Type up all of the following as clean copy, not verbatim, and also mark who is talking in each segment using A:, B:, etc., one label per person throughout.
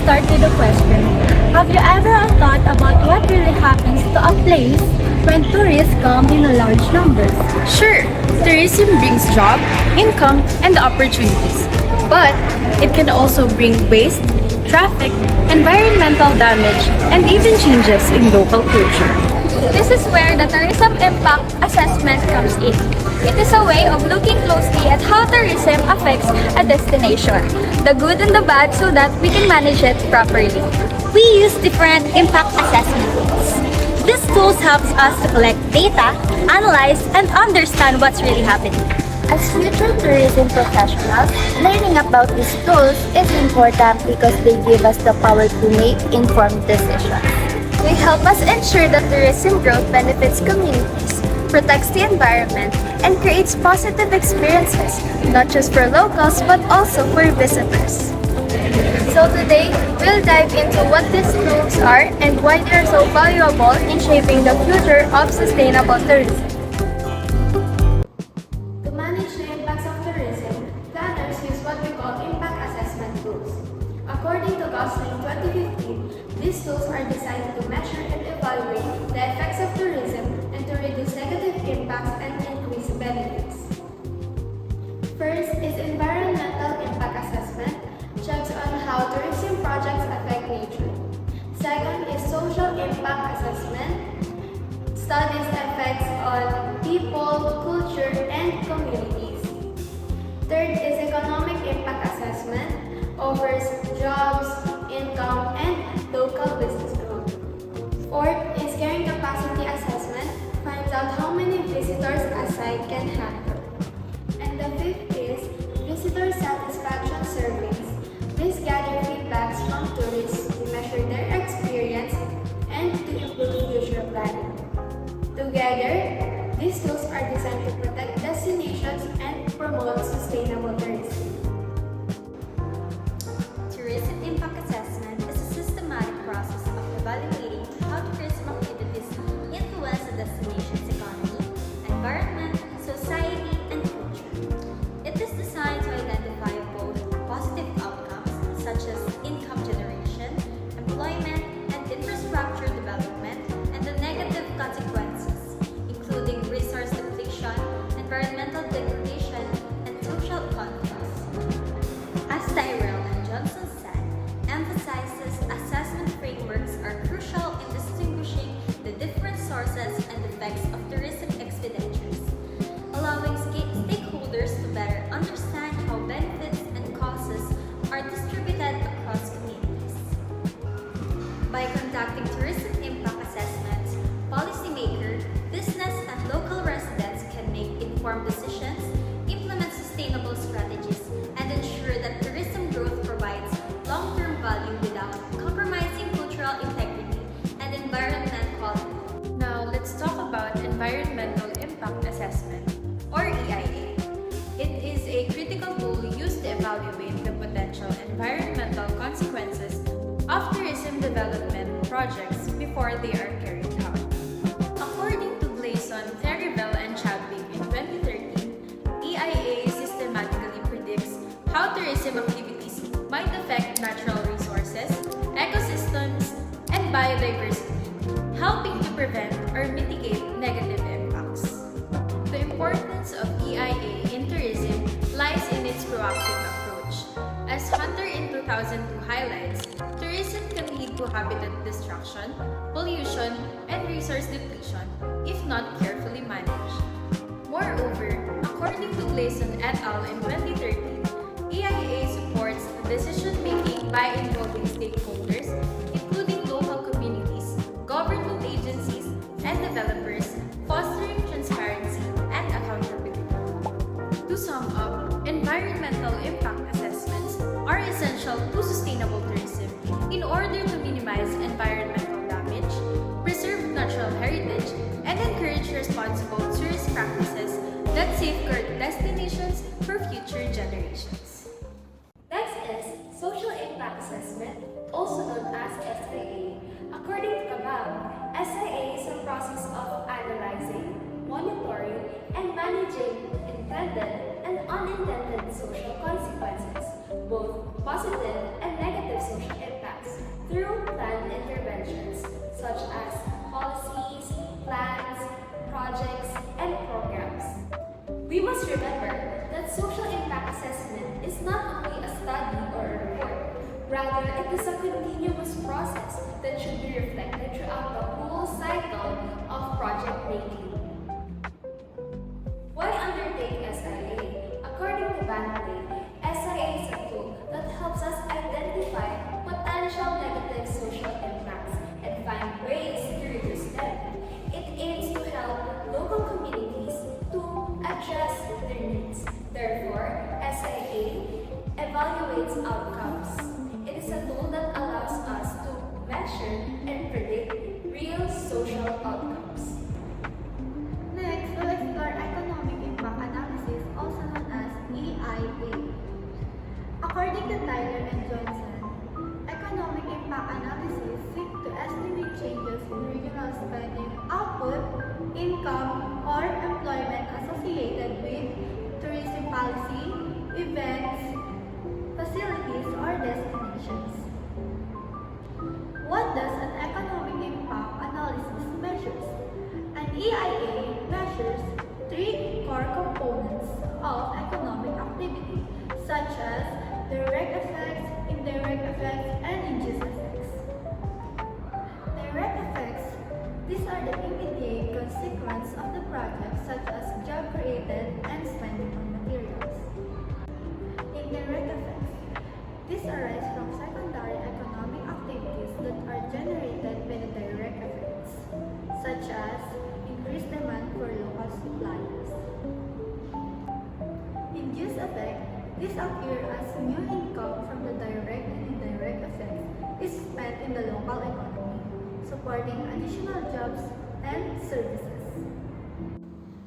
A: start with a question. Have you ever thought about what really happens to a place when tourists come in large numbers?
B: Sure, tourism brings job, income, and opportunities. But it can also bring waste, traffic, environmental damage, and even changes in local culture.
C: This is where the tourism impact assessment comes in. It is a way of looking closely at how tourism affects a destination, the good and the bad, so that we can manage it properly.
D: We use different impact assessment tools. This tools helps us to collect data, analyze, and understand what's really happening.
A: As future tourism professionals, learning about these tools is important because they give us the power to make informed decisions.
C: They help us ensure that tourism growth benefits communities, protects the environment, and creates positive experiences, not just for locals but also for visitors. So today, we'll dive into what these tools are and why they are so valuable in shaping the future of sustainable tourism. To manage the impacts of tourism, planners use what we call impact assessment tools. According to Gosling 2015, these tools are designed to measure and evaluate the effects of tourism and to reduce negative impacts and increase benefits. First is environmental impact assessment, checks on how tourism projects affect nature. Second is social impact assessment, studies effects on people, culture, and communities. Third is economic impact assessment, offers jobs, income, and local business growth. Fourth is carrying capacity assessment, finds out how many visitors a site can handle. And the fifth is visitor satisfaction surveys. These gather feedbacks from tourists to measure their experience and to improve future planning. Together, these tools are designed to protect destinations and promote sustainable tourism.
D: Tourism impact assessment is a systematic process of evaluating how tourism activities influence a destination's economy, environment, society, and culture. It is designed to identify both positive outcomes, such as income generation, employment, and infrastructure development, and the negative consequences, including resource depletion, environmental degradation, and social conflicts. As Tyrell and Johnson said, emphasizes assessment frameworks are crucial in distinguishing the different sources and effects of tourism expenditures, allowing stakeholders to better understand how benefits and costs are distributed across communities. By conducting tourism impact assessments, policymakers, business, and local residents can make informed decisions, implement sustainable strategies, and ensure that tourism growth provides long-term value without compromising cultural integrity and environmental quality.
B: Now, let's talk about environmental impact assessment, or EIA. It is a critical tool used to evaluate the potential environmental consequences of tourism development projects before they are carried out. According to Gleason, Terryville, and Chadwick in 2013, EIA systematically predicts how tourism activities might affect natural resources, ecosystems, and biodiversity, helping to prevent or mitigate negative impacts. The importance of EIA in tourism lies in its proactive approach. As Hunter in 2002 highlights, tourism can lead to habitat destruction, pollution, and resource depletion if not carefully managed. Moreover, according to Gleason et al. In 2013, EIA supports decision-making by involving stakeholders, including local communities, government agencies, and developers, fostering transparency and accountability. To sum up, environmental impact assessments are essential to sustainable tourism in order to minimize environmental damage, preserve natural heritage, and encourage responsible tourist practices that safeguard destinations for future generations.
C: Next is social impact assessment, also known as SIA. According to Kabab, SIA is a process of analyzing, monitoring, and managing intended and unintended social consequences, both positive and negative social impacts, must remember that social impact assessment is not only a study or a report. Rather, it is a continuous process that should be reflected throughout the whole cycle of project making. Why undertake SIA? According to Bantley, SIA is a tool that helps us identify potential negative social impacts and find ways to reduce them. It aims to help local communities to address their needs. Therefore, SIA evaluates outcomes. It is a tool that allows us to measure and predict real social outcomes.
E: Next, we'll explore economic impact analysis, also known as EIA. According to Tyler and Johnson, economic impact analysis seeks to estimate changes in regional spending, output, income, or employment associated with tourism policy, events, facilities, or destinations. What does an economic impact analysis measure? An EIA measures three core components of economic activity, such as direct effects, indirect effects, and induced effects. Direct effects. These are the immediate consequences of the project, such as job created and spending on materials. Indirect effects. These arise from secondary economic activities that are generated by the direct effects, such as increased demand for local suppliers. Induced effect. This occur as new income from the direct and indirect effects is spent in the local economy, supporting additional jobs and services.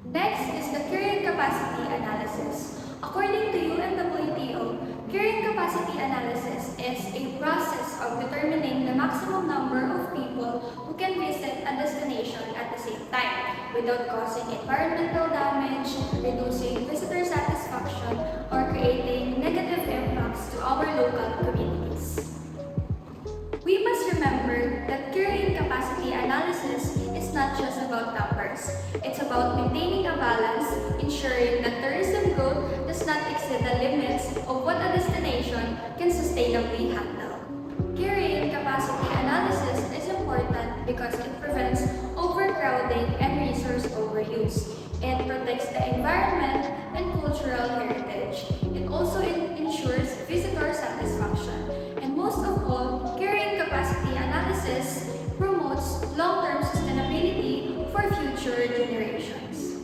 B: Next is the carrying capacity analysis. According to UNWTO, carrying capacity analysis is a process of determining the maximum number of people who can visit a destination at the same time without causing environmental damage, reducing visitor satisfaction, or creating negative impacts to our local communities. We must remember that carrying capacity analysis is not just about numbers. It's about maintaining a balance, ensuring that tourism growth does not exceed the limits of what a destination can sustainably handle. Carrying capacity analysis is important because it prevents overcrowding and resource overuse. It protects the environment and cultural heritage. It also ensures visitor satisfaction. And most of all, carrying capacity analysis promotes long-term sustainability for future generations.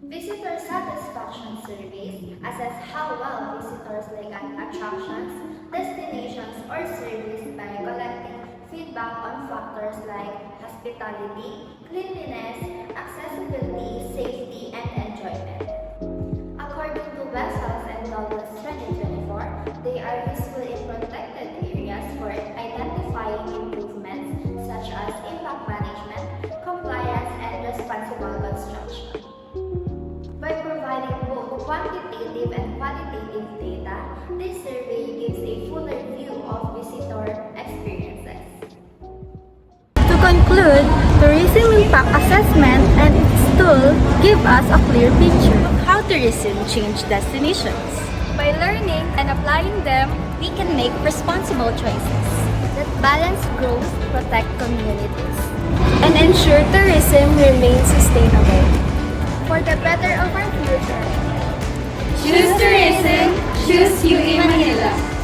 A: Visitor satisfaction surveys assess how well visitors like attractions, destinations, or service by collecting feedback on factors like hospitality, cleanliness, accessibility, safety, and enjoyment. According to Westhouse and Douglas 2024, they are useful in protected areas for identifying improvements such as impact management, compliance, and responsible construction. By providing both quantitative and qualitative data, this survey gives a fuller view of visitor experiences.
E: To conclude, tourism impact assessment and its tool give us a clear picture of how tourism change destinations.
A: By learning and applying them, we can make responsible choices that balance growth, protect communities, and ensure tourism remains sustainable. For the better of our future,
B: Choose tourism, choose UA Manila.